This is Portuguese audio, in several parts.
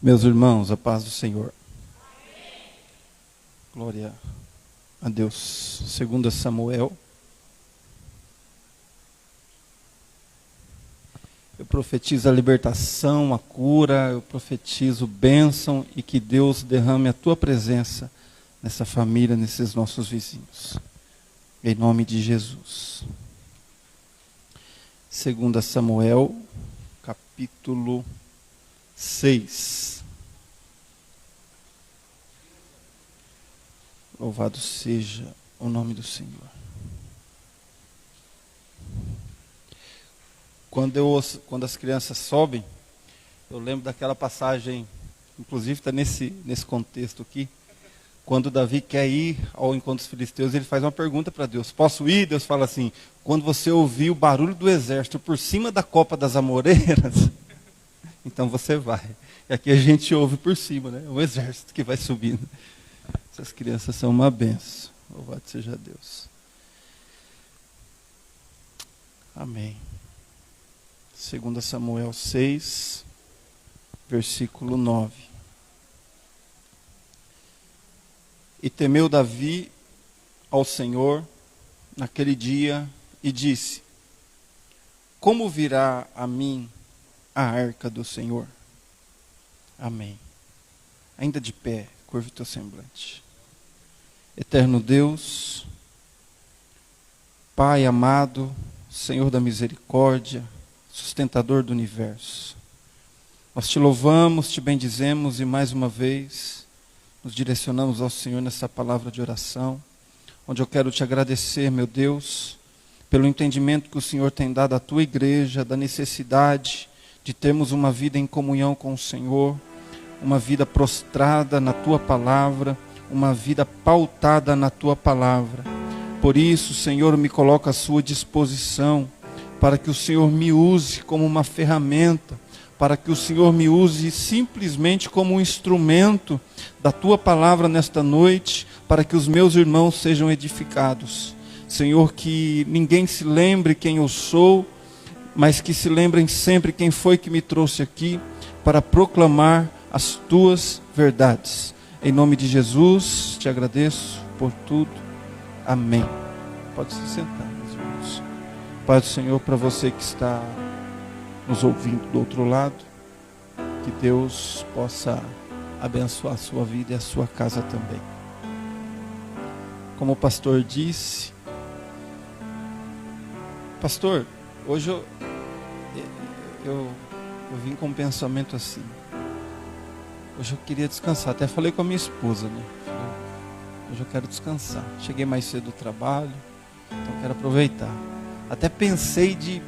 Meus irmãos, a paz do Senhor. Glória a Deus. 2 Samuel. Eu profetizo a libertação, a cura, eu profetizo bênção e que Deus derrame a tua presença nessa família, nesses nossos vizinhos. Em nome de Jesus. 2 Samuel, capítulo 6. Louvado seja o nome do Senhor. Quando as crianças sobem, eu lembro daquela passagem, inclusive está nesse contexto aqui, quando Davi quer ir ao encontro dos filisteus, ele faz uma pergunta para Deus: posso ir? Deus fala assim: quando você ouvir o barulho do exército por cima da copa das amoreiras, então você vai. E aqui a gente ouve por cima, né? O exército que vai subindo. Essas crianças são uma benção. Louvado seja Deus. Amém. 2 Samuel 6, versículo 9. E temeu Davi ao Senhor naquele dia e disse: como virá a mim a arca do Senhor? Amém. Ainda de pé, curva o teu semblante. Eterno Deus, Pai amado, Senhor da misericórdia, sustentador do universo, nós te louvamos, te bendizemos e mais uma vez nos direcionamos ao Senhor nessa palavra de oração, onde eu quero te agradecer, meu Deus, pelo entendimento que o Senhor tem dado à tua igreja, da necessidade de termos uma vida em comunhão com o Senhor, uma vida prostrada na tua palavra, uma vida pautada na tua palavra. Por isso, Senhor, me coloco à sua disposição, para que o Senhor me use como uma ferramenta, para que o Senhor me use simplesmente como um instrumento da tua palavra nesta noite, para que os meus irmãos sejam edificados. Senhor, que ninguém se lembre quem eu sou, mas que se lembrem sempre quem foi que me trouxe aqui para proclamar as tuas verdades. Em nome de Jesus, te agradeço por tudo. Amém. Pode se sentar, meus irmãos. Pai do Senhor, para você que está nos ouvindo do outro lado, que Deus possa abençoar a sua vida e a sua casa também. Como o pastor disse, pastor, hoje eu vim com um pensamento assim. Hoje eu queria descansar, até falei com a minha esposa, né? Hoje eu quero descansar. Cheguei mais cedo do trabalho, então quero aproveitar. Até pensei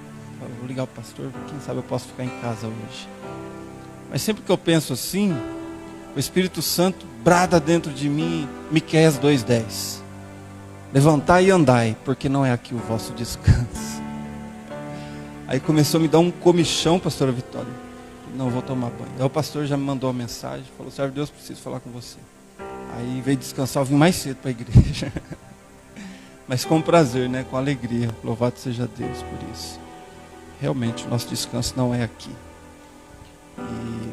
vou ligar o pastor, quem sabe eu posso ficar em casa hoje. Mas sempre que eu penso assim, o Espírito Santo brada dentro de mim, Miqueias 2:10. Levantai e andai, porque não é aqui o vosso descanso. Aí começou a me dar um comichão, pastora Vitória. Não, vou tomar banho. Aí o pastor já me mandou uma mensagem, falou: servo de Deus, preciso falar com você. Aí, em vez de descansar, eu vim mais cedo para a igreja. Mas com prazer, né? Com alegria. Louvado seja Deus por isso. Realmente, o nosso descanso não é aqui. E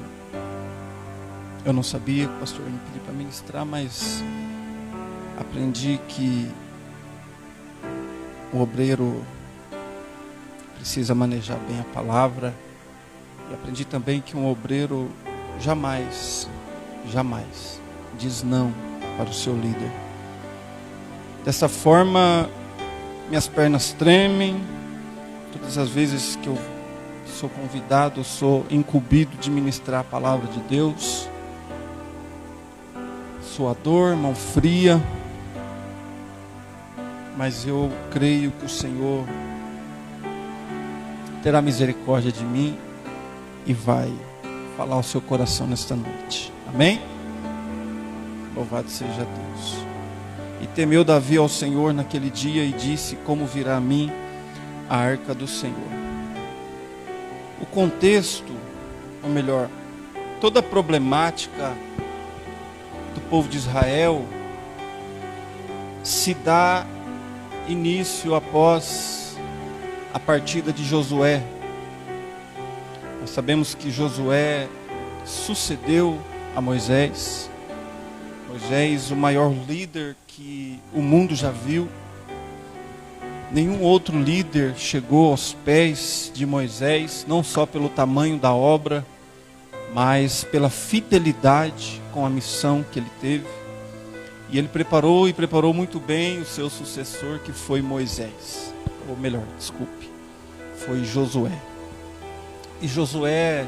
eu não sabia que o pastor me pediu para ministrar, mas aprendi que o obreiro precisa manejar bem a palavra. E aprendi também que um obreiro jamais diz não para o seu líder. Dessa forma, minhas pernas tremem. Todas as vezes que eu sou convidado, sou incumbido de ministrar a palavra de Deus. Suador, mão fria. Mas eu creio que o Senhor terá misericórdia de mim e vai falar ao seu coração nesta noite. Amém? Louvado seja Deus. E temeu Davi ao Senhor naquele dia e disse: como virá a mim a arca do Senhor? O contexto, ou melhor, toda a problemática do povo de Israel se dá início após a partida de Josué. Nós sabemos que Josué sucedeu a Moisés. Moisés, o maior líder que o mundo já viu. Nenhum outro líder chegou aos pés de Moisés, não só pelo tamanho da obra, mas pela fidelidade com a missão que ele teve. E ele preparou muito bem o seu sucessor, que foi Moisés. Ou melhor, desculpe, foi Josué. E Josué,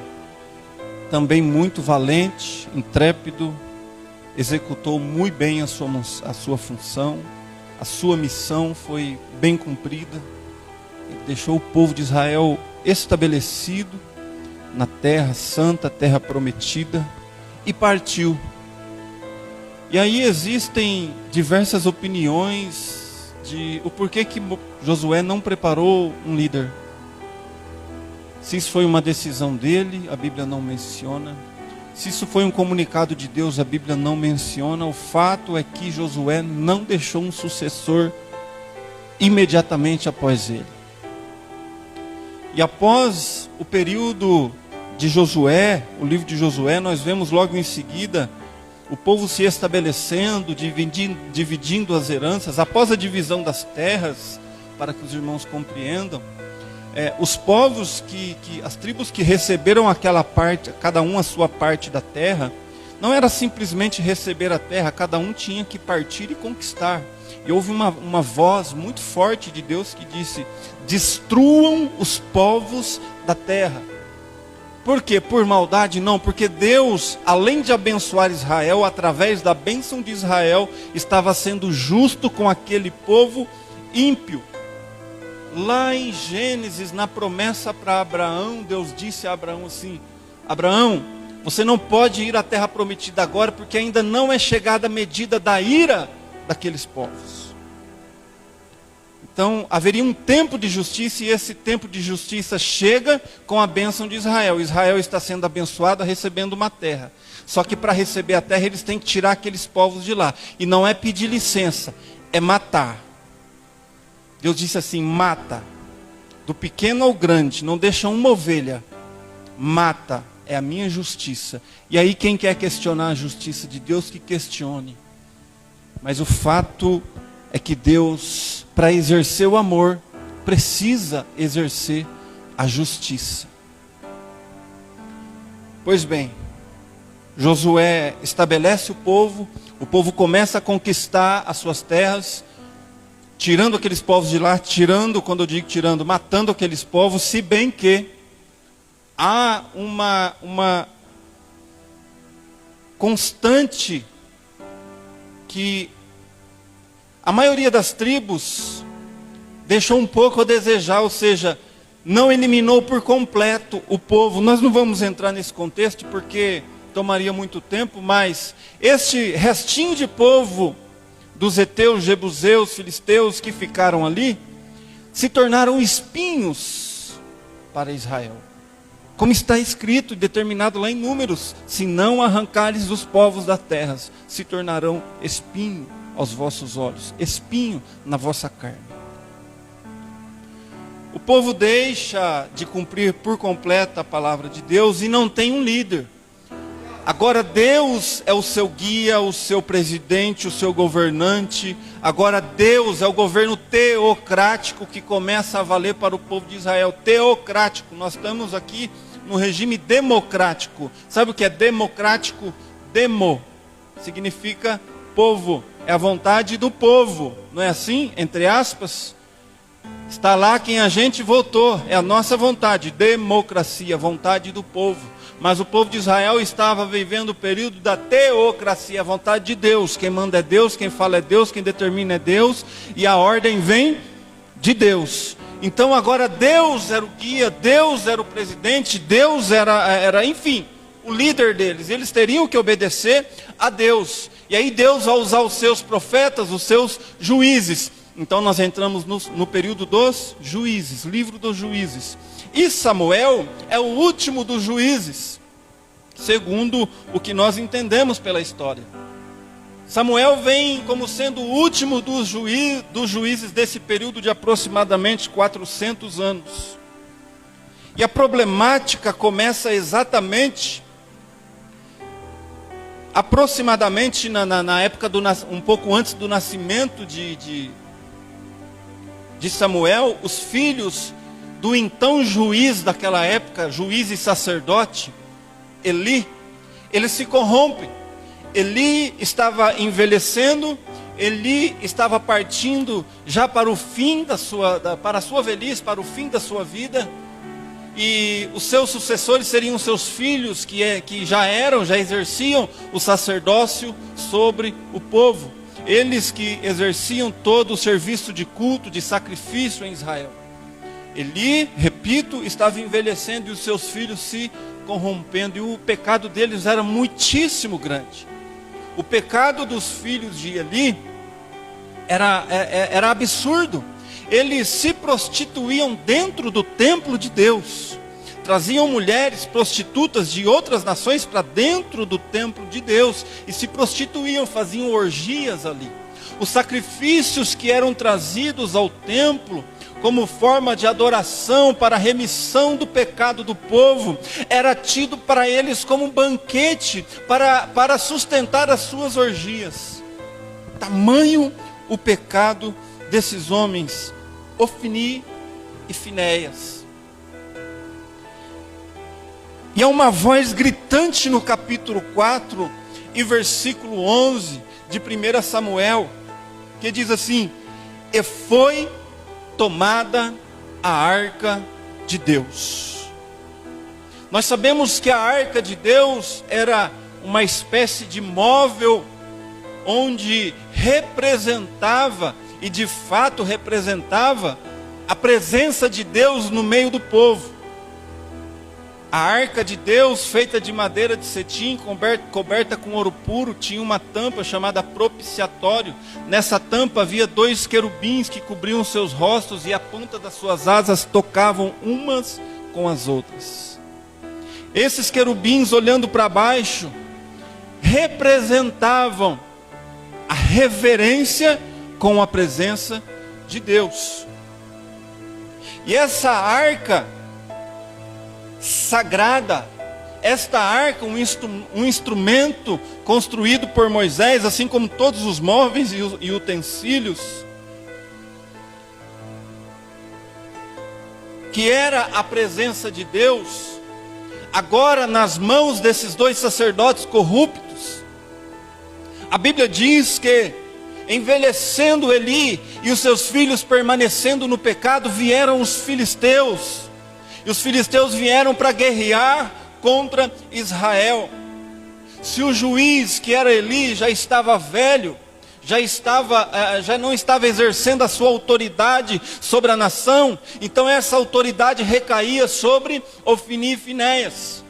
também muito valente, intrépido, executou muito bem a sua função. A sua missão foi bem cumprida. Ele deixou o povo de Israel estabelecido na terra santa, terra prometida, e partiu. E aí existem diversas opiniões de o porquê que Josué não preparou um líder. Se isso foi uma decisão dele, a Bíblia não menciona. Se isso foi um comunicado de Deus, a Bíblia não menciona. O fato é que Josué não deixou um sucessor imediatamente após ele. E após o período de Josué, o livro de Josué, nós vemos logo em seguida o povo se estabelecendo, dividindo as heranças. Após a divisão das terras, para que os irmãos compreendam, os povos, as tribos que receberam aquela parte, cada um a sua parte da terra, não era simplesmente receber a terra, cada um tinha que partir e conquistar. E houve uma voz muito forte de Deus que disse: destruam os povos da terra. Por quê? Por maldade? Não, porque Deus, além de abençoar Israel, através da bênção de Israel, estava sendo justo com aquele povo ímpio. Lá em Gênesis, na promessa para Abraão, Deus disse a Abraão assim: Abraão, você não pode ir à terra prometida agora, porque ainda não é chegada a medida da ira daqueles povos. Então, haveria um tempo de justiça, e esse tempo de justiça chega com a bênção de Israel. Israel está sendo abençoado, recebendo uma terra. Só que para receber a terra, eles têm que tirar aqueles povos de lá. E não é pedir licença, é matar. Deus disse assim: mata, do pequeno ao grande, não deixa uma ovelha, mata, é a minha justiça. E aí quem quer questionar a justiça de Deus, que questione. Mas o fato é que Deus, para exercer o amor, precisa exercer a justiça. Pois bem, Josué estabelece o povo começa a conquistar as suas terras, tirando aqueles povos de lá, quando eu digo tirando, matando aqueles povos, se bem que há uma constante que a maioria das tribos deixou um pouco a desejar, ou seja, não eliminou por completo o povo. Nós não vamos entrar nesse contexto porque tomaria muito tempo, mas este restinho de povo dos heteus, jebuseus, filisteus que ficaram ali, se tornaram espinhos para Israel. Como está escrito e determinado lá em Números: se não arrancares os povos das terras, se tornarão espinho aos vossos olhos, espinho na vossa carne. O povo deixa de cumprir por completo a palavra de Deus e não tem um líder. Agora Deus é o seu guia, o seu presidente, o seu governante. Agora Deus é o governo teocrático que começa a valer para o povo de Israel. Teocrático, nós estamos aqui no regime democrático. Sabe o que é democrático? Demo significa povo, é a vontade do povo, não é assim? Entre aspas, está lá quem a gente votou, é a nossa vontade, democracia, vontade do povo. Mas o povo de Israel estava vivendo o período da teocracia, a vontade de Deus. Quem manda é Deus, quem fala é Deus, quem determina é Deus, e a ordem vem de Deus. Então agora Deus era o guia, Deus era o presidente, Deus era enfim, o líder deles. Eles teriam que obedecer a Deus. E aí Deus vai usar os seus profetas, os seus juízes. Então nós entramos no período dos juízes, livro dos juízes. E Samuel é o último dos juízes, segundo o que nós entendemos pela história. Samuel vem como sendo o último dos juízes desse período de aproximadamente 400 anos. E a problemática começa exatamente aproximadamente na época, um pouco antes do nascimento de Samuel, os filhos do então juiz daquela época, juiz e sacerdote, Eli, eles se corrompem. Eli estava envelhecendo, Eli estava partindo já para o fim para a sua velhice, para o fim da sua vida. E os seus sucessores seriam seus filhos, que já exerciam o sacerdócio sobre o povo. Eles que exerciam todo o serviço de culto, de sacrifício em Israel. Eli, repito, estava envelhecendo e os seus filhos se corrompendo. E o pecado deles era muitíssimo grande. O pecado dos filhos de Eli era absurdo. Eles se prostituíam dentro do templo de Deus. Traziam mulheres prostitutas de outras nações para dentro do templo de Deus. E se prostituíam, faziam orgias ali. Os sacrifícios que eram trazidos ao templo, como forma de adoração para a remissão do pecado do povo, era tido para eles como um banquete para sustentar as suas orgias. Tamanho o pecado desses homens, Ofni e Finéias. E há uma voz gritante no capítulo 4 e versículo 11 de 1 Samuel, que diz assim: e foi tomada a arca de Deus. Nós sabemos que a arca de Deus era uma espécie de móvel onde representava, e de fato representava, a presença de Deus no meio do povo. A arca de Deus, feita de madeira de cetim, coberta com ouro puro, tinha uma tampa chamada propiciatório. Nessa tampa havia 2 querubins que cobriam seus rostos, e a ponta das suas asas tocavam umas com as outras. Esses querubins, olhando para baixo, representavam a reverência com a presença de Deus. E essa arca sagrada, esta arca, um instrumento construído por Moisés, assim como todos os móveis e utensílios, que era a presença de Deus, agora nas mãos desses 2 sacerdotes corruptos. A Bíblia diz que, envelhecendo Eli e os seus filhos permanecendo no pecado, vieram os filisteus. E os filisteus vieram para guerrear contra Israel. Se o juiz, que era Eli, já estava velho, já não estava exercendo a sua autoridade sobre a nação, então essa autoridade recaía sobre Ofni e Finéias.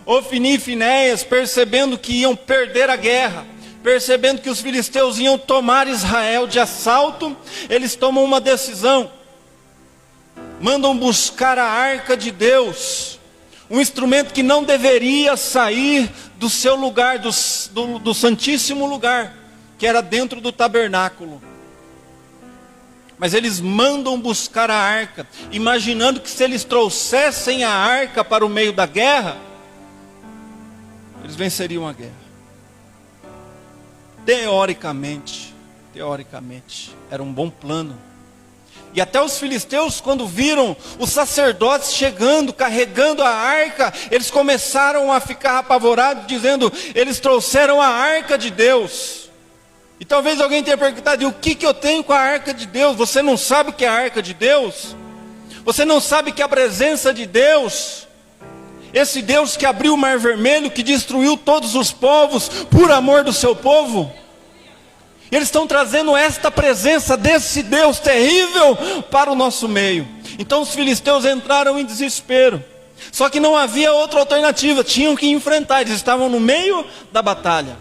Ofni e Finéias, percebendo que iam perder a guerra, percebendo que os filisteus iam tomar Israel de assalto, eles tomam uma decisão. Mandam buscar a arca de Deus, um instrumento que não deveria sair do seu lugar, do santíssimo lugar, que era dentro do tabernáculo. Mas eles mandam buscar a arca, imaginando que se eles trouxessem a arca para o meio da guerra, eles venceriam a guerra. Teoricamente, era um bom plano. E até os filisteus, quando viram os sacerdotes chegando, carregando a arca, eles começaram a ficar apavorados, dizendo: eles trouxeram a arca de Deus. E talvez alguém tenha perguntado: e o que eu tenho com a arca de Deus? Você não sabe o que é a arca de Deus? Você não sabe que a presença de Deus, esse Deus que abriu o mar vermelho, que destruiu todos os povos por amor do seu povo, eles estão trazendo esta presença desse Deus terrível para o nosso meio. Então os filisteus entraram em desespero. Só que não havia outra alternativa, tinham que enfrentar, eles estavam no meio da batalha.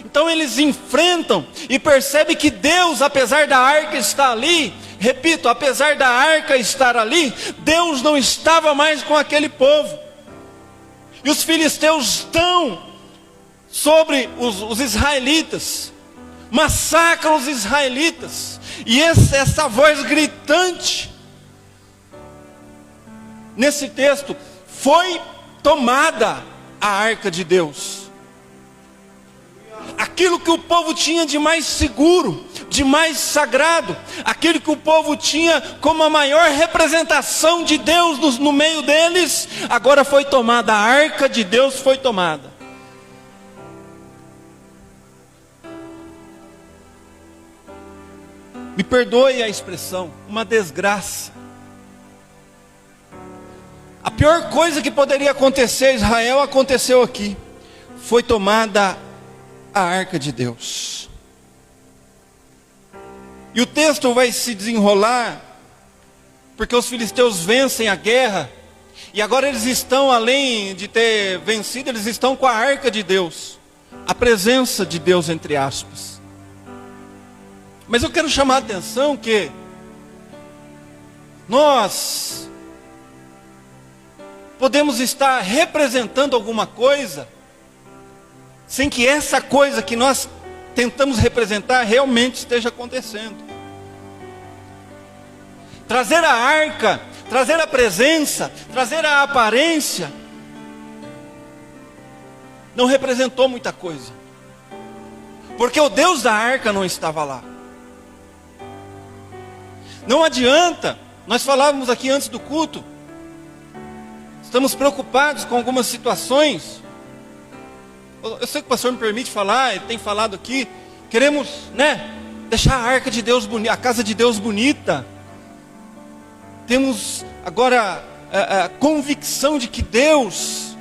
Então eles enfrentam e percebem que Deus, apesar da arca estar ali, repito, apesar da arca estar ali, Deus não estava mais com aquele povo. E os filisteus estão sobre os israelitas, massacram os israelitas, e essa voz gritante, nesse texto, foi tomada a arca de Deus. aquilo que o povo tinha de mais seguro, de mais sagrado, aquilo que o povo tinha como a maior representação de Deus no meio deles, agora foi tomada, a arca de Deus foi tomada. Me perdoe a expressão, uma desgraça. A pior coisa que poderia acontecer a Israel aconteceu aqui. Foi tomada a arca de Deus. E o texto vai se desenrolar, porque os filisteus vencem a guerra, e agora eles estão, além de ter vencido, eles estão com a arca de Deus, a presença de Deus, entre aspas. Mas eu quero chamar a atenção que nós podemos estar representando alguma coisa, sem que essa coisa que nós tentamos representar realmente esteja acontecendo. Trazer a arca, trazer a presença, trazer a aparência, não representou muita coisa, porque o Deus da arca não estava lá. Não adianta, nós falávamos aqui antes do culto, estamos preocupados com algumas situações. Eu sei que o pastor me permite falar, ele tem falado aqui, queremos, deixar a arca de Deus bonita, a casa de Deus bonita. Temos agora a convicção de que Deus,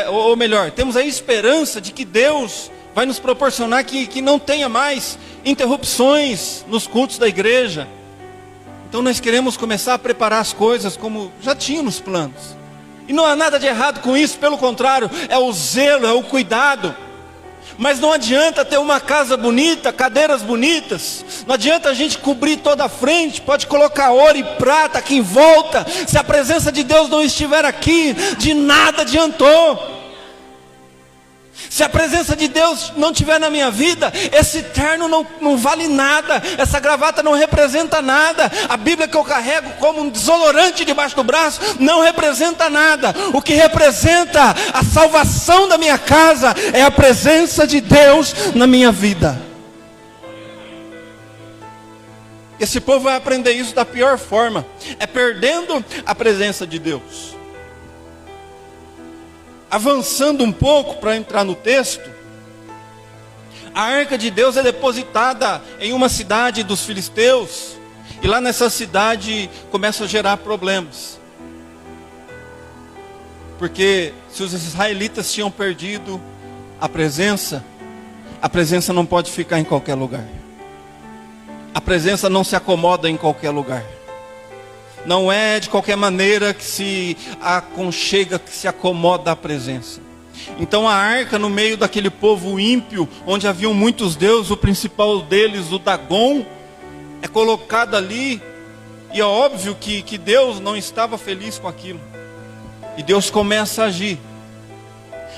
ou melhor, temos a esperança de que Deus vai nos proporcionar que não tenha mais interrupções nos cultos da igreja. Então nós queremos começar a preparar as coisas como já tinha nos planos. E não há nada de errado com isso, pelo contrário, é o zelo, é o cuidado. Mas não adianta ter uma casa bonita, cadeiras bonitas, não adianta a gente cobrir toda a frente, pode colocar ouro e prata aqui em volta, se a presença de Deus não estiver aqui, de nada adiantou. Se a presença de Deus não estiver na minha vida, esse terno não vale nada, essa gravata não representa nada, a Bíblia que eu carrego como um desodorante debaixo do braço não representa nada. O que representa a salvação da minha casa é a presença de Deus na minha vida. Esse povo vai aprender isso da pior forma, é perdendo a presença de Deus. Avançando um pouco para entrar no texto, a arca de Deus é depositada em uma cidade dos filisteus, e lá nessa cidade começa a gerar problemas, porque se os israelitas tinham perdido a presença não pode ficar em qualquer lugar, a presença não se acomoda em qualquer lugar. Não é de qualquer maneira que se aconchega, que se acomoda a presença. Então a arca, no meio daquele povo ímpio, onde haviam muitos deuses, o principal deles, o Dagon, é colocada ali. E é óbvio que Deus não estava feliz com aquilo. E Deus começa a agir.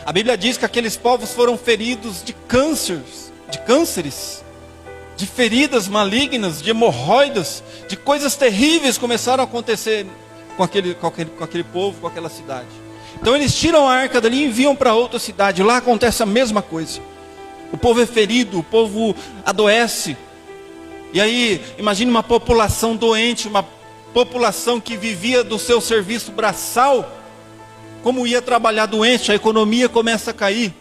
A Bíblia diz que aqueles povos foram feridos de cânceres, de feridas malignas, de hemorroidas, de coisas terríveis começaram a acontecer com aquele povo, com aquela cidade. Então eles tiram a arca dali e enviam para outra cidade. Lá acontece a mesma coisa. O povo é ferido, o povo adoece. E aí, imagine uma população doente, uma população que vivia do seu serviço braçal, como ia trabalhar doente, a economia começa a cair.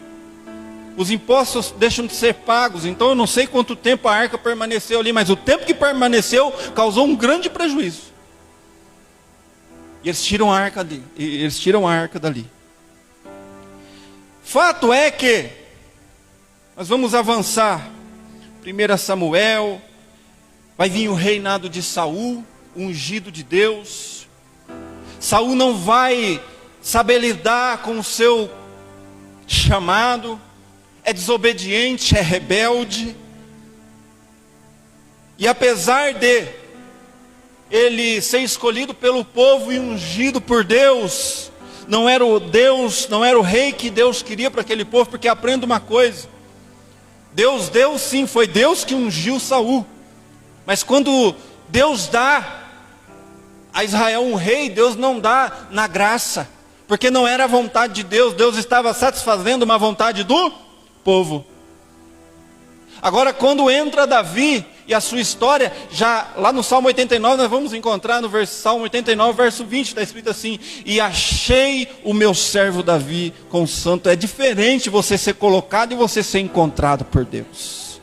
Os impostos deixam de ser pagos. Então eu não sei quanto tempo a arca permaneceu ali, mas o tempo que permaneceu causou um grande prejuízo. E eles tiram a arca dali. Fato é que nós vamos avançar. 1 Samuel, vai vir o reinado de Saul, ungido de Deus. Saul não vai saber lidar com o seu chamado. É desobediente, é rebelde. E apesar de ele ser escolhido pelo povo e ungido por Deus, não era o rei que Deus queria para aquele povo, porque aprenda uma coisa. Deus deu sim, foi Deus que ungiu Saul. Mas quando Deus dá a Israel um rei, Deus não dá na graça, porque não era a vontade de Deus, Deus estava satisfazendo uma vontade do povo. Agora, quando entra Davi e a sua história, já lá no Salmo 89, nós vamos encontrar no Salmo 89, verso 20, está escrito assim: e achei o meu servo Davi com o santo. É diferente você ser colocado e você ser encontrado por Deus.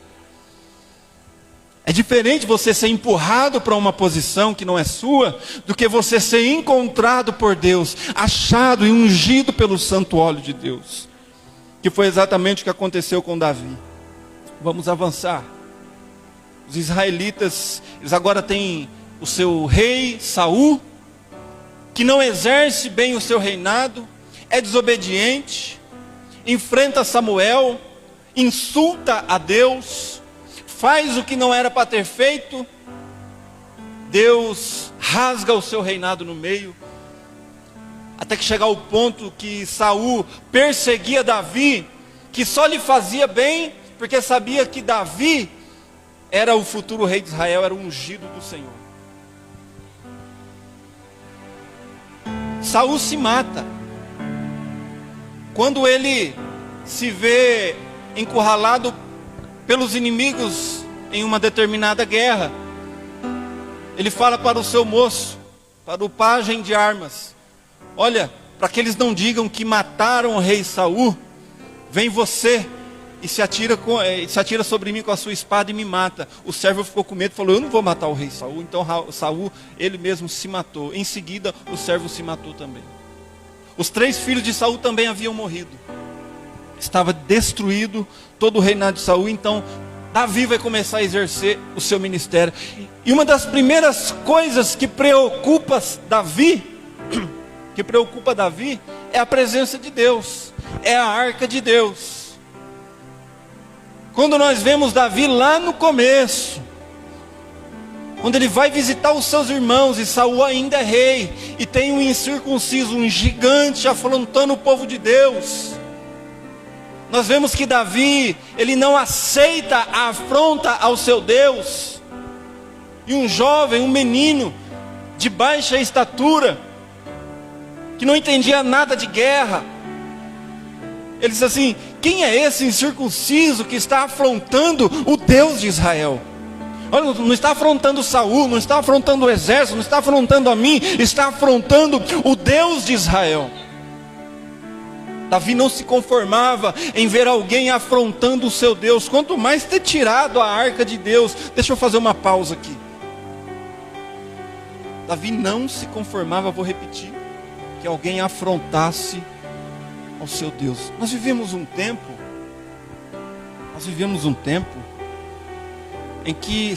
É diferente você ser empurrado para uma posição que não é sua, do que você ser encontrado por Deus, achado e ungido pelo santo óleo de Deus. Que foi exatamente o que aconteceu com Davi. Vamos avançar. Os israelitas, eles agora têm o seu rei Saul, que não exerce bem o seu reinado, é desobediente, enfrenta Samuel, insulta a Deus, faz o que não era para ter feito. Deus rasga o seu reinado no meio, até que chegar ao ponto que Saul perseguia Davi, que só lhe fazia bem, porque sabia que Davi era o futuro rei de Israel, era o ungido do Senhor. Saul se mata. Quando ele se vê encurralado pelos inimigos em uma determinada guerra, ele fala para o seu moço, para o pajem de armas: olha, para que eles não digam que mataram o rei Saul, vem você e se atira sobre mim com a sua espada e me mata. O servo ficou com medo e falou: eu não vou matar o rei Saul. Então Saul, ele mesmo se matou. Em seguida o servo se matou também. Os 3 filhos de Saul também haviam morrido. Estava destruído todo o reinado de Saul. Então Davi vai começar a exercer o seu ministério. E uma das primeiras coisas que preocupa Davi é a presença de Deus, é a arca de Deus. Quando nós vemos Davi lá no começo, quando ele vai visitar os seus irmãos, e Saul ainda é rei, e tem um incircunciso, um gigante afrontando o povo de Deus, nós vemos que Davi, ele não aceita a afronta ao seu Deus. E um jovem, um menino de baixa estatura, que não entendia nada de guerra, ele diz assim: quem é esse incircunciso que está afrontando o Deus de Israel? Olha, não está afrontando Saul, não está afrontando o exército, não está afrontando a mim, está afrontando o Deus de Israel. Davi não se conformava em ver alguém afrontando o seu Deus, quanto mais ter tirado a arca de Deus. Deixa eu fazer uma pausa aqui. Davi não se conformava, vou repetir, que alguém afrontasse ao seu Deus. Nós vivemos um tempo em que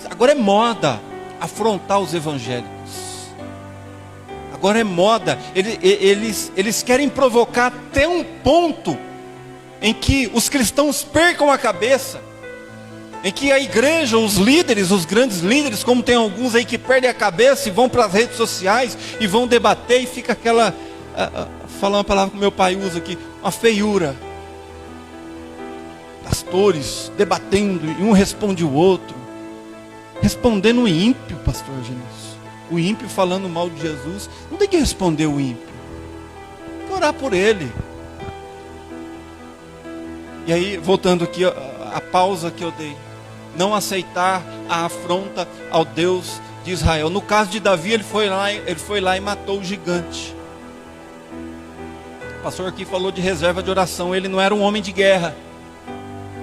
agora é moda afrontar os evangélicos. Agora é moda, eles querem provocar até um ponto em que os cristãos percam a cabeça, em que a igreja, os líderes, os grandes líderes, como tem alguns aí que perdem a cabeça e vão para as redes sociais e vão debater, e fica aquela, falar uma palavra que meu pai usa aqui, uma feiura. Pastores debatendo, e um responde o outro, respondendo o ímpio, pastor Genilson. O ímpio falando mal de Jesus, não tem que responder o ímpio, tem que orar por ele. E aí, voltando aqui, a pausa que eu dei, não aceitar a afronta ao Deus de Israel. No caso de Davi, ele foi lá e matou o gigante. O pastor aqui falou de reserva de oração. Ele não era um homem de guerra,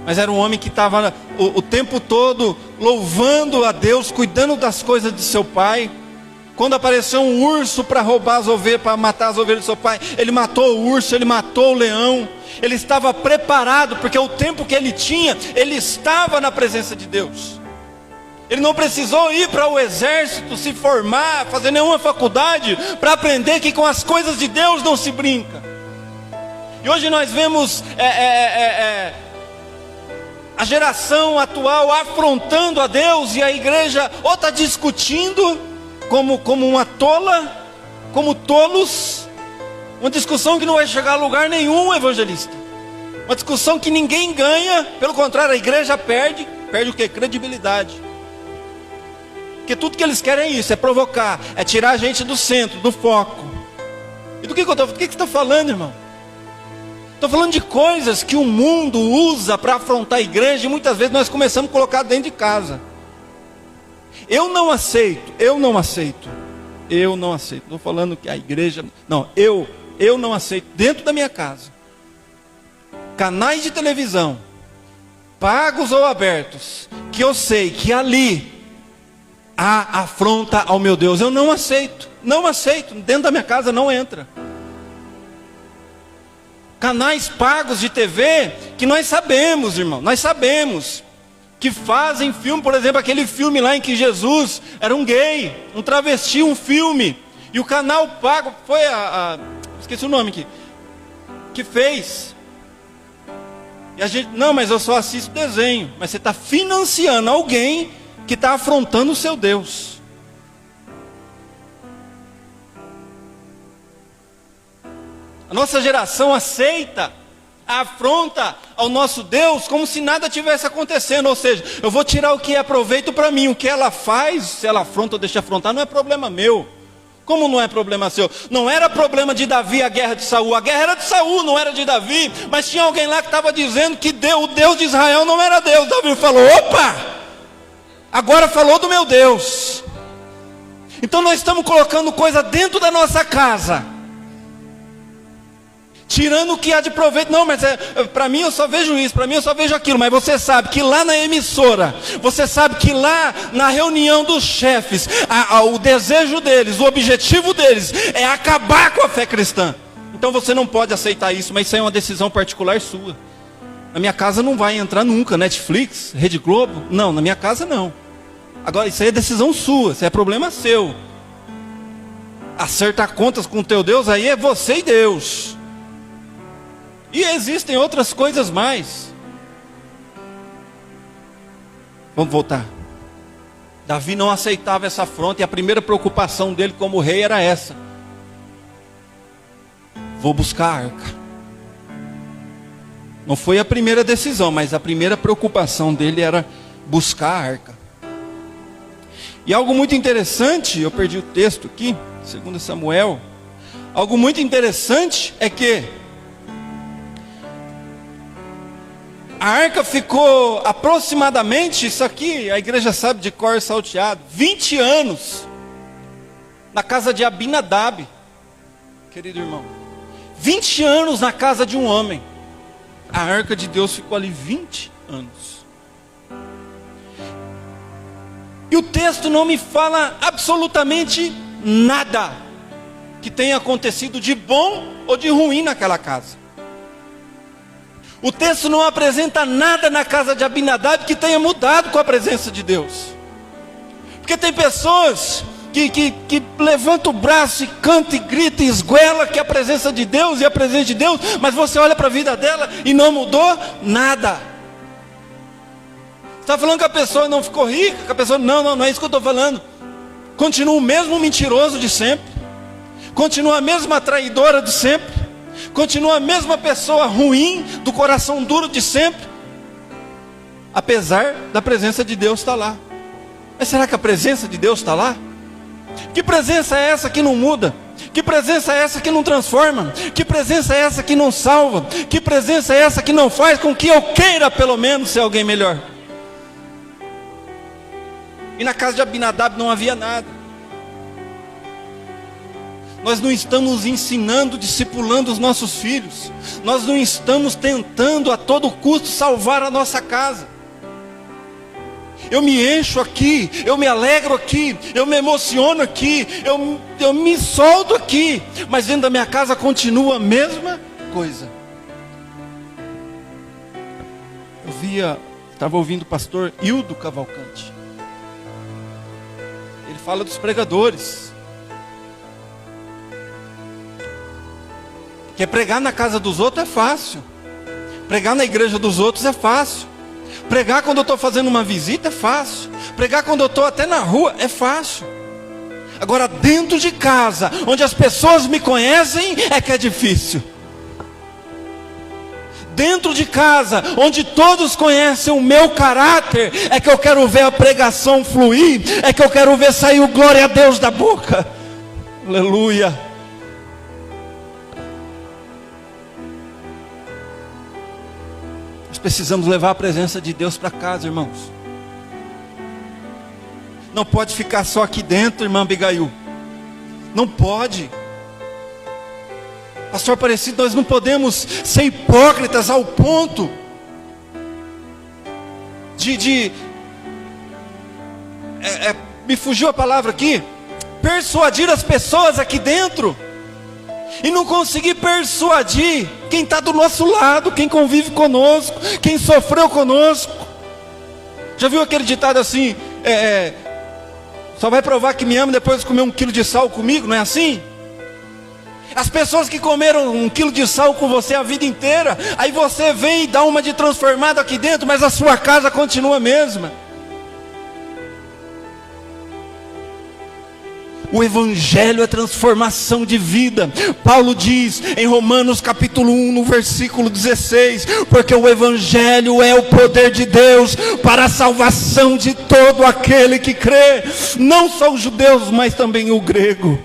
mas era um homem que estava o tempo todo louvando a Deus, cuidando das coisas de seu pai. Quando apareceu um urso para roubar as ovelhas, para matar as ovelhas do seu pai, ele matou o urso, ele matou o leão. Ele estava preparado, porque o tempo que ele tinha, ele estava na presença de Deus. Ele não precisou ir para o exército, se formar, fazer nenhuma faculdade, para aprender que com as coisas de Deus não se brinca. E hoje nós vemos a geração atual afrontando a Deus, e a igreja ou está discutindo como uma tola, como tolos, uma discussão que não vai chegar a lugar nenhum, evangelista, uma discussão que ninguém ganha, pelo contrário, a igreja perde o que? Credibilidade. Porque tudo que eles querem é isso, é provocar, é tirar a gente do centro, do foco. E do que você está falando, irmão? Estou falando de coisas que o mundo usa para afrontar a igreja e muitas vezes nós começamos a colocar dentro de casa. Eu não aceito. Estou falando que a igreja... Não, eu não aceito dentro da minha casa. Canais de televisão, pagos ou abertos, que eu sei que ali há afronta ao meu Deus. Eu não aceito. Dentro da minha casa não entra. Canais pagos de TV, que nós sabemos, irmão, que fazem filme, por exemplo, aquele filme lá em que Jesus era um gay, um travesti, um filme, e o canal pago, foi esqueci o nome aqui, que fez, e a gente, não, mas eu só assisto desenho, mas você está financiando alguém que está afrontando o seu Deus. A nossa geração aceita a afronta ao nosso Deus como se nada tivesse acontecendo. Ou seja, eu vou tirar o que é proveito para mim. O que ela faz, se ela afronta ou deixa afrontar, não é problema meu. Como não é problema seu? Não era problema de Davi a guerra de Saul. A guerra era de Saul, não era de Davi. Mas tinha alguém lá que estava dizendo que o Deus de Israel não era Deus. Davi falou, opa! Agora falou do meu Deus. Então nós estamos colocando coisa dentro da nossa casa, tirando o que há de proveito. Não, mas para mim eu só vejo isso, para mim eu só vejo aquilo. Mas você sabe que lá na emissora, você sabe que lá na reunião dos chefes, o desejo deles, o objetivo deles é acabar com a fé cristã. Então você não pode aceitar isso, mas isso aí é uma decisão particular sua. Na minha casa não vai entrar nunca Netflix, Rede Globo. Não, na minha casa não. Agora isso aí é decisão sua, isso é problema seu. Acertar contas com o teu Deus aí é você e Deus. E existem outras coisas mais. Vamos voltar. Davi não aceitava essa afronta, e a primeira preocupação dele como rei era essa: vou buscar a arca. Não foi a primeira decisão, mas a primeira preocupação dele era buscar a arca. E algo muito interessante, eu perdi o texto aqui, 2 Samuel. Algo muito interessante é que a arca ficou aproximadamente, isso aqui a igreja sabe de cor salteado, 20 anos na casa de Abinadab, querido irmão. 20 anos na casa de um homem. A arca de Deus ficou ali 20 anos. E o texto não me fala absolutamente nada que tenha acontecido de bom ou de ruim naquela casa. O texto não apresenta nada na casa de Abinadab que tenha mudado com a presença de Deus. Porque tem pessoas que levantam o braço e canta e grita e esguela que é a presença de Deus e a presença de Deus, mas você olha para a vida dela e não mudou nada. Está falando que a pessoa não ficou rica, que a pessoa... Não é isso que eu estou falando. Continua o mesmo mentiroso de sempre, continua a mesma traidora de sempre, continua a mesma pessoa ruim, do coração duro de sempre, apesar da presença de Deus estar lá. Mas será que a presença de Deus está lá? Que presença é essa que não muda? Que presença é essa que não transforma? Que presença é essa que não salva? Que presença é essa que não faz com que eu queira pelo menos ser alguém melhor? E na casa de Abinadab não havia nada. Nós não estamos ensinando, discipulando os nossos filhos. Nós não estamos tentando a todo custo salvar a nossa casa. Eu me encho aqui, eu me alegro aqui, eu me emociono aqui, eu me solto aqui, mas dentro da minha casa continua a mesma coisa. Estava ouvindo o pastor Hildo Cavalcante. Ele fala dos pregadores. Que pregar na casa dos outros é fácil. Pregar na igreja dos outros é fácil. Pregar quando eu estou fazendo uma visita é fácil. Pregar quando eu estou até na rua é fácil. Agora dentro de casa, onde as pessoas me conhecem, é que é difícil. Dentro de casa, onde todos conhecem o meu caráter, é que eu quero ver a pregação fluir. É que eu quero ver sair o glória a Deus da boca. Aleluia. Nós precisamos levar a presença de Deus para casa, irmãos. Não pode ficar só aqui dentro, irmã Abigail. Não pode. Pastor Aparecido, nós não podemos ser hipócritas ao ponto me fugiu a palavra aqui, persuadir as pessoas aqui dentro, e não conseguir persuadir quem está do nosso lado, quem convive conosco, quem sofreu conosco. Já viu aquele ditado assim, só vai provar que me ama depois de comer 1 quilo de sal comigo, não é assim? As pessoas que comeram 1 quilo de sal com você a vida inteira, aí você vem e dá uma de transformado aqui dentro, mas a sua casa continua a mesma. O Evangelho é transformação de vida. Paulo diz em Romanos capítulo 1, no versículo 16, porque o Evangelho é o poder de Deus para a salvação de todo aquele que crê, não só os judeus, mas também o grego.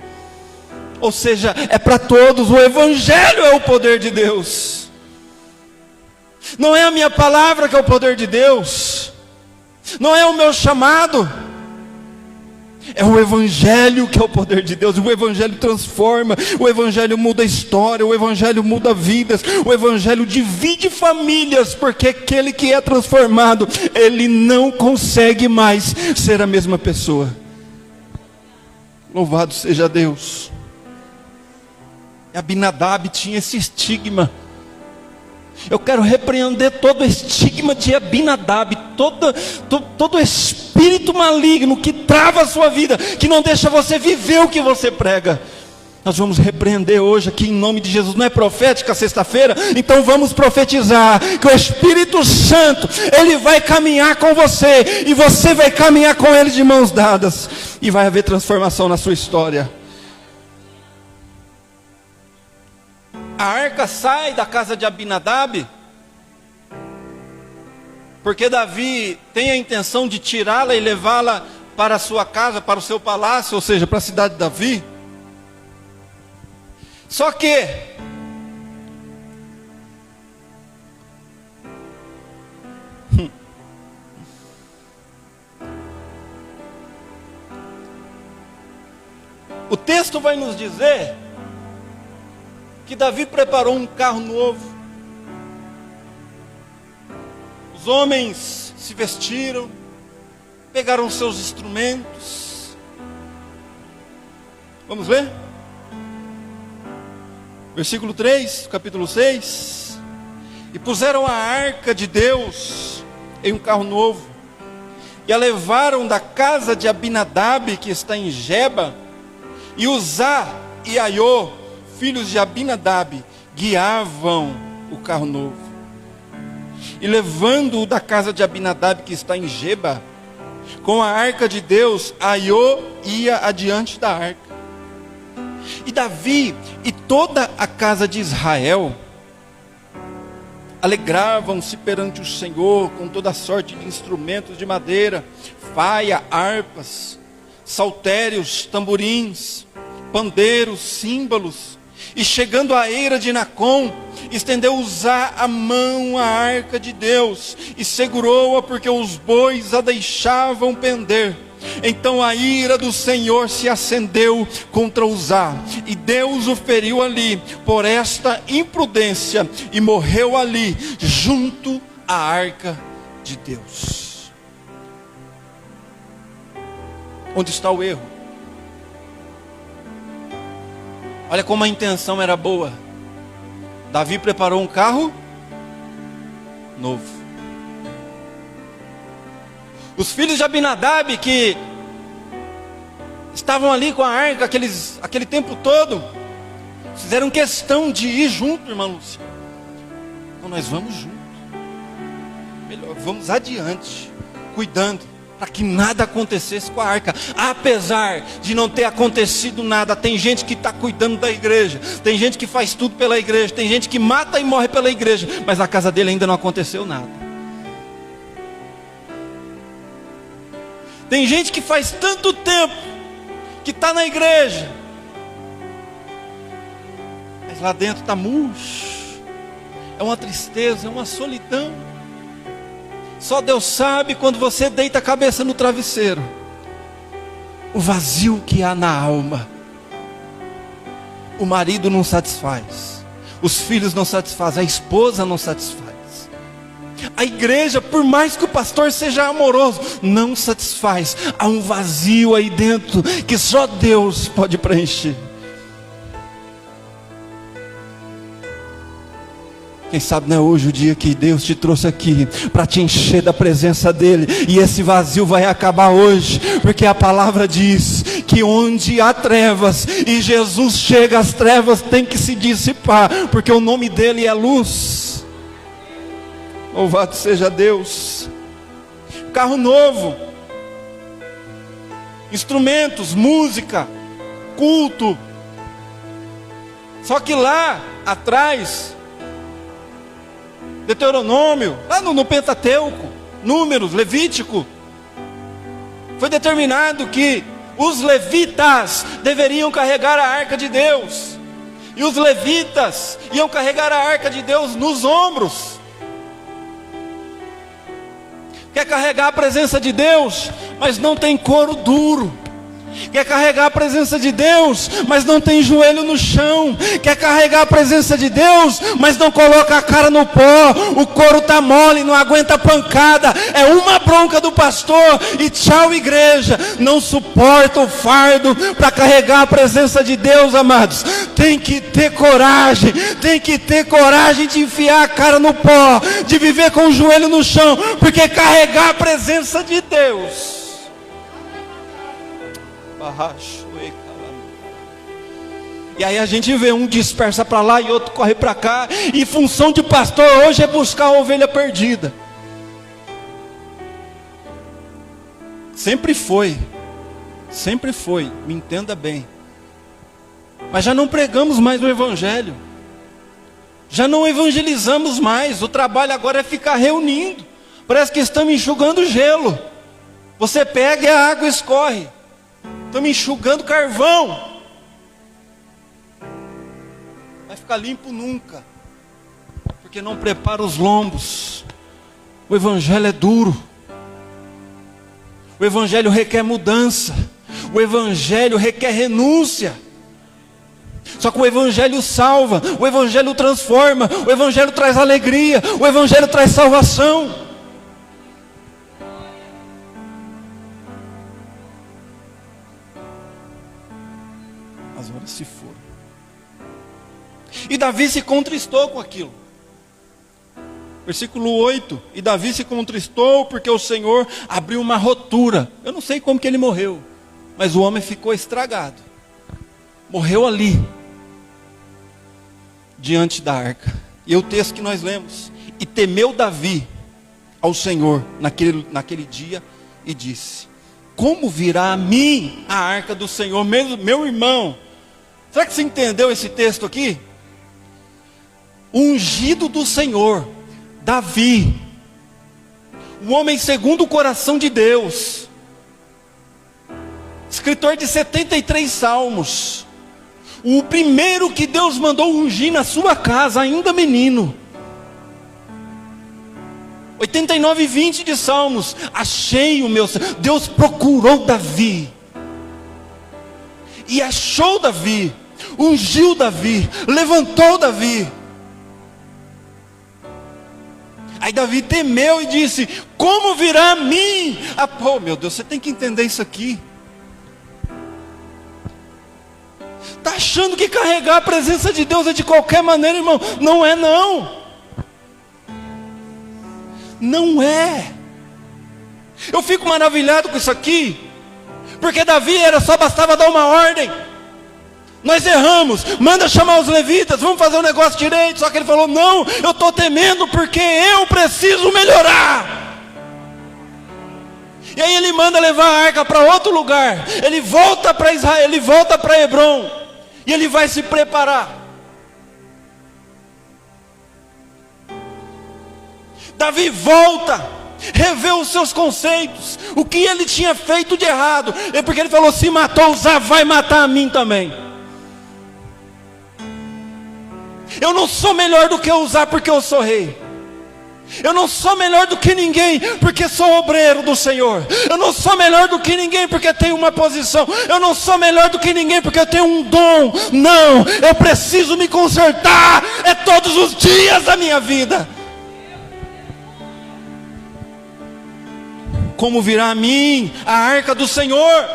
Ou seja, é para todos. O Evangelho é o poder de Deus. Não é a minha palavra que é o poder de Deus, não é o meu chamado, é o Evangelho que é o poder de Deus. O Evangelho transforma, o Evangelho muda a história, o Evangelho muda vidas, o Evangelho divide famílias, porque aquele que é transformado, ele não consegue mais ser a mesma pessoa. Louvado seja Deus. Abinadab tinha esse estigma. Eu quero repreender todo o estigma de Abinadab, todo espírito maligno que trava a sua vida, que não deixa você viver o que você prega. Nós vamos repreender hoje aqui em nome de Jesus. Não é profética sexta-feira? Então vamos profetizar que o Espírito Santo, ele vai caminhar com você, e você vai caminhar com ele de mãos dadas, e vai haver transformação na sua história. A arca sai da casa de Abinadab, porque Davi tem a intenção de tirá-la e levá-la para a sua casa, para o seu palácio, ou seja, para a cidade de Davi. Só que o texto vai nos dizer que Davi preparou um carro novo. Os homens se vestiram, pegaram seus instrumentos. Vamos ver? Versículo 3, capítulo 6. E puseram a arca de Deus em um carro novo, e a levaram da casa de Abinadab, que está em Geba, e Uzá e Aiô, filhos de Abinadab, guiavam o carro novo. E levando-o da casa de Abinadab, que está em Geba, com a arca de Deus, Aiô ia adiante da arca. E Davi e toda a casa de Israel alegravam-se perante o Senhor com toda sorte de instrumentos de madeira, faia, harpas, saltérios, tamborins, pandeiros, símbolos. E chegando à eira de Nacon, estendeu Uzá a mão à arca de Deus, e segurou-a, porque os bois a deixavam pender. Então a ira do Senhor se acendeu contra Uzá, e Deus o feriu ali por esta imprudência, e morreu ali junto à arca de Deus. Onde está o erro? Olha como a intenção era boa. Davi preparou um carro novo. Os filhos de Abinadab, que estavam ali com a arca aquele tempo todo, fizeram questão de ir junto, irmã Lúcia. Então nós vamos junto. Melhor, vamos adiante, cuidando, para que nada acontecesse com a arca. Apesar de não ter acontecido nada, tem gente que está cuidando da igreja, tem gente que faz tudo pela igreja, tem gente que mata e morre pela igreja, mas na casa dele ainda não aconteceu nada. Tem gente que faz tanto tempo que está na igreja, mas lá dentro está murcho, é uma tristeza, é uma solidão. Só Deus sabe quando você deita a cabeça no travesseiro, o vazio que há na alma. O marido não satisfaz, os filhos não satisfazem, a esposa não satisfaz. A igreja, por mais que o pastor seja amoroso, não satisfaz. Há um vazio aí dentro que só Deus pode preencher. Quem sabe não é hoje o dia que Deus te trouxe aqui para te encher da presença dEle, e esse vazio vai acabar hoje, porque a palavra diz que onde há trevas e Jesus chega, as trevas têm que se dissipar, porque o nome dEle é luz. Louvado seja Deus. Carro novo, instrumentos, música, culto. Só que lá atrás, Deuteronômio, lá no Pentateuco, Números, Levítico, foi determinado que os levitas deveriam carregar a arca de Deus, e os levitas iam carregar a arca de Deus nos ombros. Quer carregar a presença de Deus, mas não tem couro duro. Quer carregar a presença de Deus, mas não tem joelho no chão. Quer carregar a presença de Deus, mas não coloca a cara no pó. O couro está mole, não aguenta pancada. É uma bronca do pastor e tchau igreja. Não suporta o fardo para carregar a presença de Deus, amados. Tem que ter coragem. Tem que ter coragem de enfiar a cara no pó, de viver com o joelho no chão, porque carregar a presença de Deus, e aí a gente vê um dispersa para lá e outro corre para cá, e função de pastor hoje é buscar a ovelha perdida. Sempre foi, me entenda bem. Mas já não pregamos mais o evangelho, já não evangelizamos mais. O trabalho agora é ficar reunindo. Parece que estamos enxugando gelo. Você pega e a água escorre. Estamos enxugando carvão. Vai ficar limpo nunca, porque não prepara os lombos. O evangelho é duro. O evangelho requer mudança. O evangelho requer renúncia. Só que o evangelho salva, o evangelho transforma, o evangelho traz alegria, o evangelho traz salvação. As horas se foram. E Davi se contristou com aquilo. Versículo 8. E Davi se contristou porque o Senhor abriu uma rotura. Eu não sei como que ele morreu, mas o homem ficou estragado. Morreu ali, diante da arca. E é o texto que nós lemos: e temeu Davi ao Senhor naquele dia, e disse: como virá a mim a arca do Senhor? Meu irmão, será que você entendeu esse texto aqui? O ungido do Senhor, Davi, o homem segundo o coração de Deus, escritor de 73 salmos, o primeiro que Deus mandou ungir na sua casa, ainda menino. 89:20 de salmos. Achei o meu Senhor. Deus procurou Davi e achou Davi, ungiu Davi, levantou Davi. Aí Davi temeu e disse: como virá a mim? Pô, meu Deus, você tem que entender isso aqui. Está achando que carregar a presença de Deus é de qualquer maneira, irmão? Não é não. Não é. Eu fico maravilhado com isso aqui, porque Davi bastava dar uma ordem. Nós erramos, manda chamar os levitas, vamos fazer o negócio direito. Só que ele falou: não, eu estou temendo porque eu preciso melhorar. E aí ele manda levar a arca para outro lugar. Ele volta para Israel, ele volta para Hebrom, e ele vai se preparar. Davi volta, revê os seus conceitos, o que ele tinha feito de errado. É porque ele falou: se matou Uzá, vai matar a mim também. Eu não sou melhor do que Uzá porque eu sou rei. Eu não sou melhor do que ninguém porque sou obreiro do Senhor. Eu não sou melhor do que ninguém porque tenho uma posição. Eu não sou melhor do que ninguém porque eu tenho um dom. Não, eu preciso me consertar. É todos os dias da minha vida. Como virá a mim a arca do Senhor?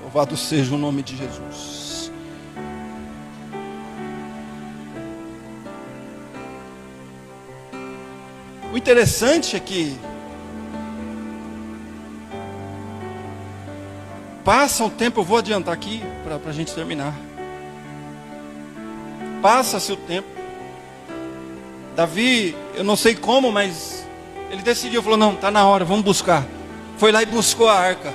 Louvado seja o nome de Jesus. O interessante é que passa o tempo, eu vou adiantar aqui para a gente terminar. Passa-se o tempo. Davi, eu não sei como, mas ele decidiu, falou, não, está na hora, vamos buscar. Foi lá e buscou a arca.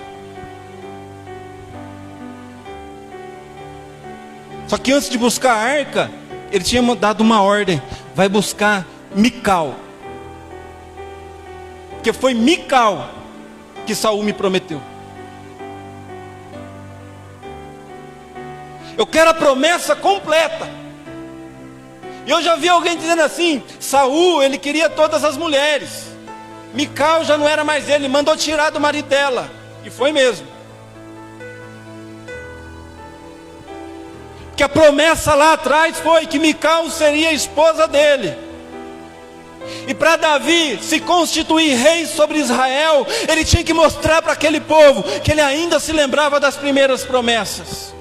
Só que antes de buscar a arca, ele tinha dado uma ordem, vai buscar Mical. Porque foi Mical que Saul me prometeu. Eu quero a promessa completa. E eu já vi alguém dizendo assim, Saul, ele queria todas as mulheres. Mical já não era mais ele, mandou tirar do marido dela. E foi mesmo. Porque a promessa lá atrás foi que Mical seria a esposa dele. E para Davi se constituir rei sobre Israel, ele tinha que mostrar para aquele povo que ele ainda se lembrava das primeiras promessas.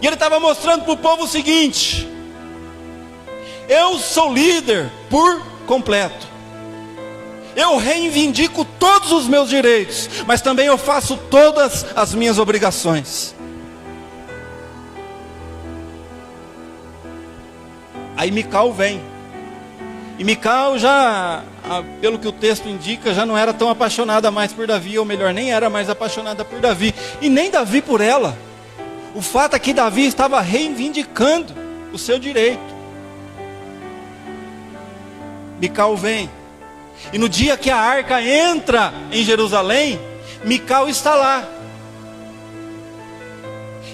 E ele estava mostrando para o povo o seguinte: eu sou líder por completo. Eu reivindico todos os meus direitos, mas também eu faço todas as minhas obrigações. Aí Mical vem. E Mical já, pelo que o texto indica, já não era tão apaixonada mais por Davi, ou melhor, nem era mais apaixonada por Davi, e nem Davi por ela. O fato é que Davi estava reivindicando o seu direito. Mical vem. E no dia que a arca entra em Jerusalém, Mical está lá.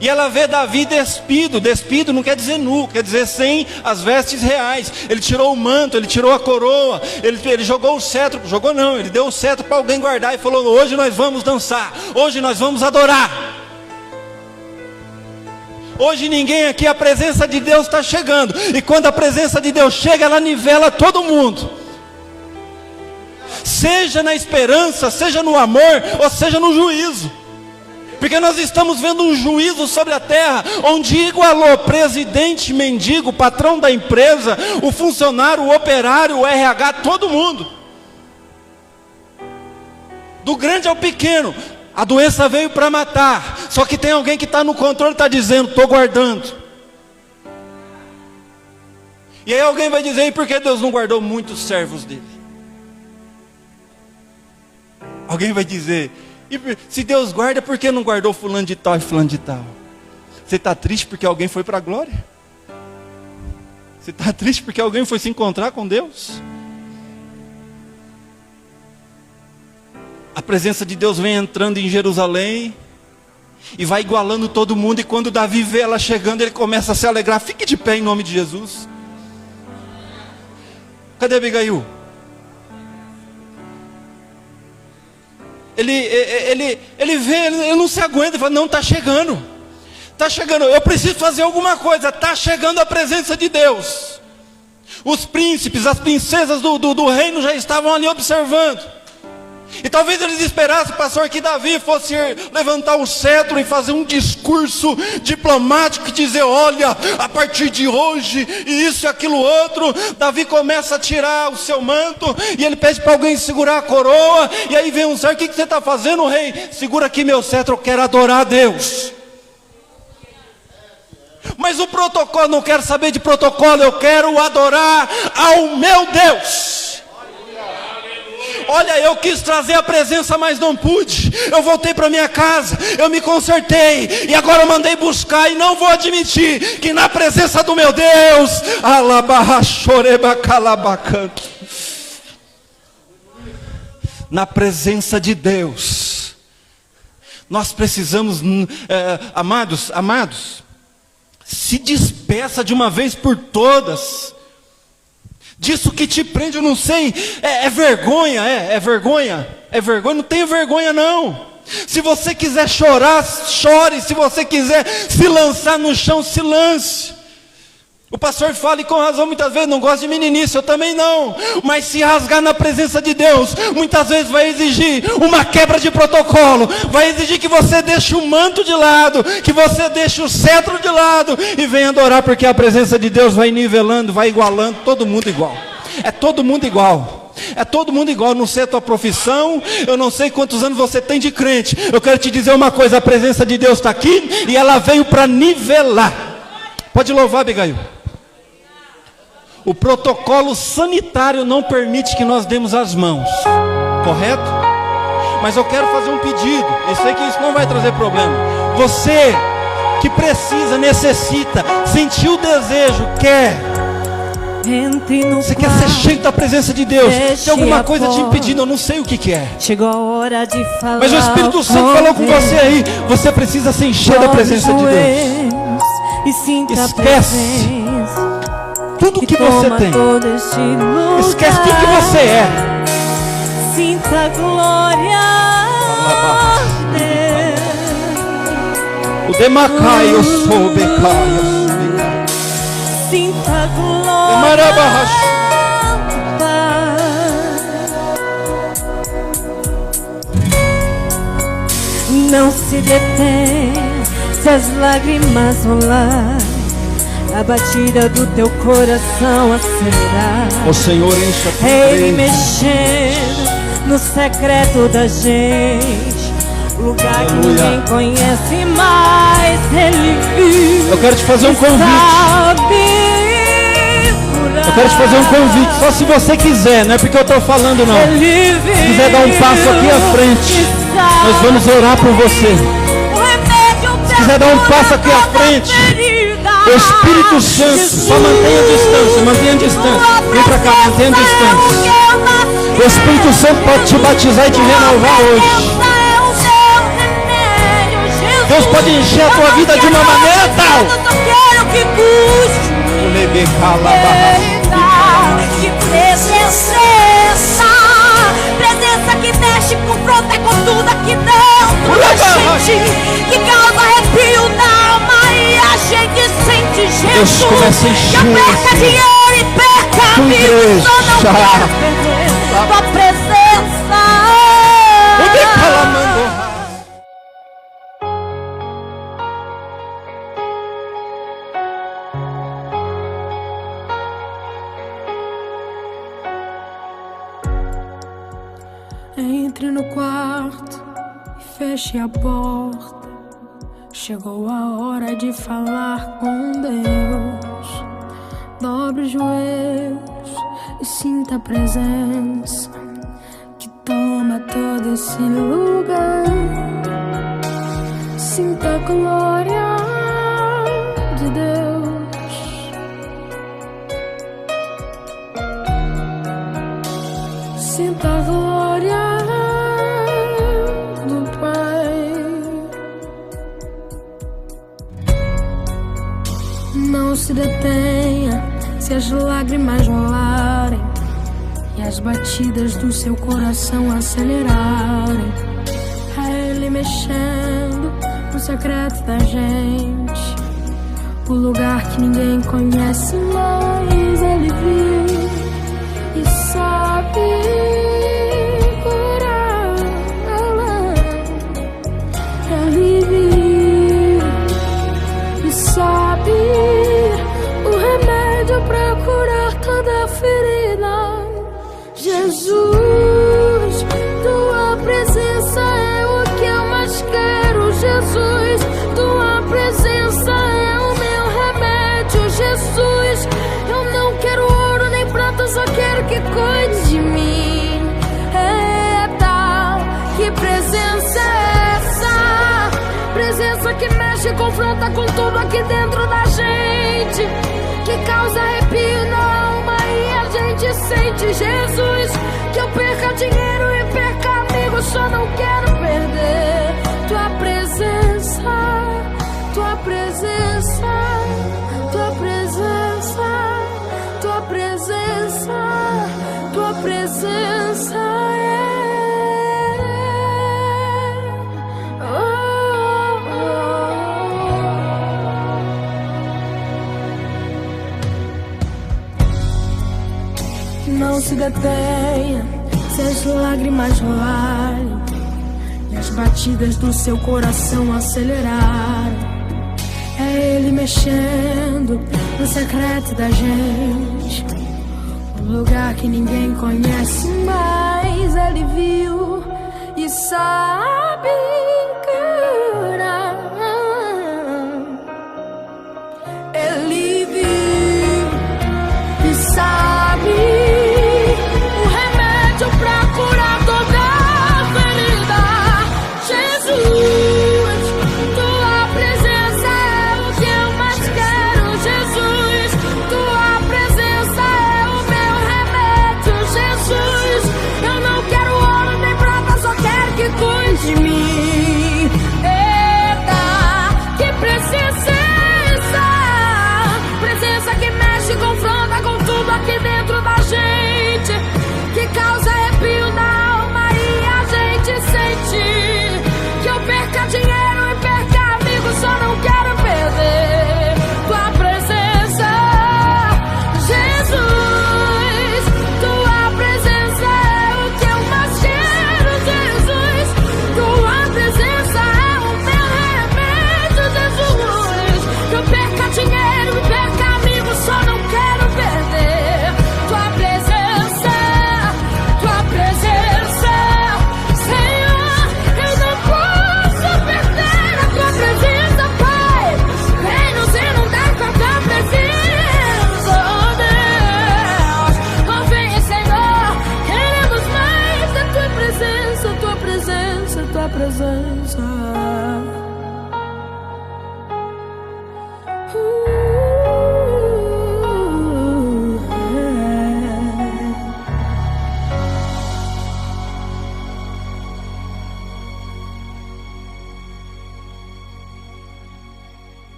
E ela vê Davi despido. Despido não quer dizer nu, quer dizer sem as vestes reais. Ele tirou o manto, ele tirou a coroa, ele jogou o cetro. Jogou não, ele deu o cetro para alguém guardar e falou, hoje nós vamos dançar, hoje nós vamos adorar. Hoje ninguém aqui, a presença de Deus está chegando. E quando a presença de Deus chega, ela nivela todo mundo. Seja na esperança, seja no amor, ou seja no juízo. Porque nós estamos vendo um juízo sobre a terra, onde igualou presidente, mendigo, patrão da empresa, o funcionário, o operário, o RH, todo mundo. Do grande ao pequeno. A doença veio para matar. Só que tem alguém que está no controle e está dizendo, estou guardando. E aí alguém vai dizer, e por que Deus não guardou muitos servos dele? Alguém vai dizer, e se Deus guarda, por que não guardou fulano de tal e fulano de tal? Você está triste porque alguém foi para a glória? Você está triste porque alguém foi se encontrar com Deus? A presença de Deus vem entrando em Jerusalém e vai igualando todo mundo. E quando Davi vê ela chegando, ele começa a se alegrar. Fique de pé em nome de Jesus. Cadê Abigail? Ele vê, ele não se aguenta, ele fala, não, está chegando. Está chegando, eu preciso fazer alguma coisa. Está chegando a presença de Deus. Os príncipes, as princesas do reino já estavam ali observando. E talvez eles esperassem, pastor, que Davi fosse levantar o cetro e fazer um discurso diplomático e dizer, olha, a partir de hoje, e isso e aquilo outro. Davi começa a tirar o seu manto, e ele pede para alguém segurar a coroa, e aí vem um servo, o que você está fazendo, rei? Segura aqui meu cetro, eu quero adorar a Deus. Mas o protocolo, não quero saber de protocolo, eu quero adorar ao meu Deus. Olha, eu quis trazer a presença, mas não pude. Eu voltei para minha casa, eu me consertei, e agora eu mandei buscar, e não vou admitir que na presença do meu Deus, na presença de Deus, Nós precisamos, amados, se despeça de uma vez por todas disso que te prende. Eu não sei, é vergonha, é vergonha, não tenha vergonha não. Se você quiser chorar, chore. Se você quiser se lançar no chão, se lance. O pastor fala, e com razão, muitas vezes não gosta de meninice, eu também não. Mas se rasgar na presença de Deus, muitas vezes vai exigir uma quebra de protocolo. Vai exigir que você deixe o manto de lado, que você deixe o cetro de lado e venha adorar, porque a presença de Deus vai nivelando, vai igualando, todo mundo igual. É todo mundo igual. É todo mundo igual. Eu não sei a tua profissão, eu não sei quantos anos você tem de crente. Eu quero te dizer uma coisa, a presença de Deus está aqui e ela veio para nivelar. Pode louvar, Abigail. O protocolo sanitário não permite que nós demos as mãos, correto? Mas eu quero fazer um pedido. Eu sei que isso não vai trazer problema. Você que precisa, necessita, sentiu o desejo, quer, você quer ser cheio da presença de Deus, tem alguma coisa te impedindo, eu não sei o que é. Chegou a hora de falar. Mas o Espírito Santo falou com você aí. Você precisa se encher da presença de Deus. Esquece tudo que você tem. Esquece tudo que você é. Sinta a glória. O demacai, eu sou o becai. Sinta a glória. Não se detém se as lágrimas rolar, a batida do teu coração acelerar. O Senhor enche a tua Ele mexendo no secreto da gente, lugar que ninguém conhece, mas Ele viu. Eu quero te fazer um convite. Eu quero te fazer um convite, só se você quiser, não é porque eu estou falando não. Se quiser dar um passo aqui à frente, nós vamos orar por você. Se quiser dar um passo aqui à frente, o Espírito Santo, só mantenha a distância. Vem para cá, mantenha a distância. O Espírito Santo pode te batizar e te renovar hoje. Deus pode encher a tua vida de uma maneira tal. Que presença é essa? Presença que mexe, confronta com tudo aqui dentro da gente, que causa arrepio na alma e a gente sente Jesus. Deus começa a encher. Que perca dinheiro e perca amigos, só não quero perder tua presença. Entre no quarto e feche a porta. Chegou a hora de falar com Deus. Dobre os joelhos e sinta a presença que toma todo esse lugar. Sinta a glória de Deus. Sinta a glória do Pai. Não se detenha se as lágrimas rolarem e as batidas do seu coração acelerarem. É Ele mexendo no secreto da gente, o lugar que ninguém conhece, mas Ele viu e sabe curar. Ele viu e sabe o remédio pra curar toda ferida. Jesus, tua presença é o que eu mais quero. Jesus, tua presença é o meu remédio. Jesus, eu não quero ouro nem prata, só quero que cuide de mim. Eita, que presença é essa? Presença que mexe e confronta com tudo aqui dentro da gente, que causa arrepio na alma e a gente sente. Jesus, que eu perca dinheiro e perca amigos, só não quero perder tua presença. se detenha, se as lágrimas rolarem e as batidas do seu coração acelerarem. É Ele mexendo no secreto da gente, um lugar que ninguém conhece, mas Ele viu e sabe.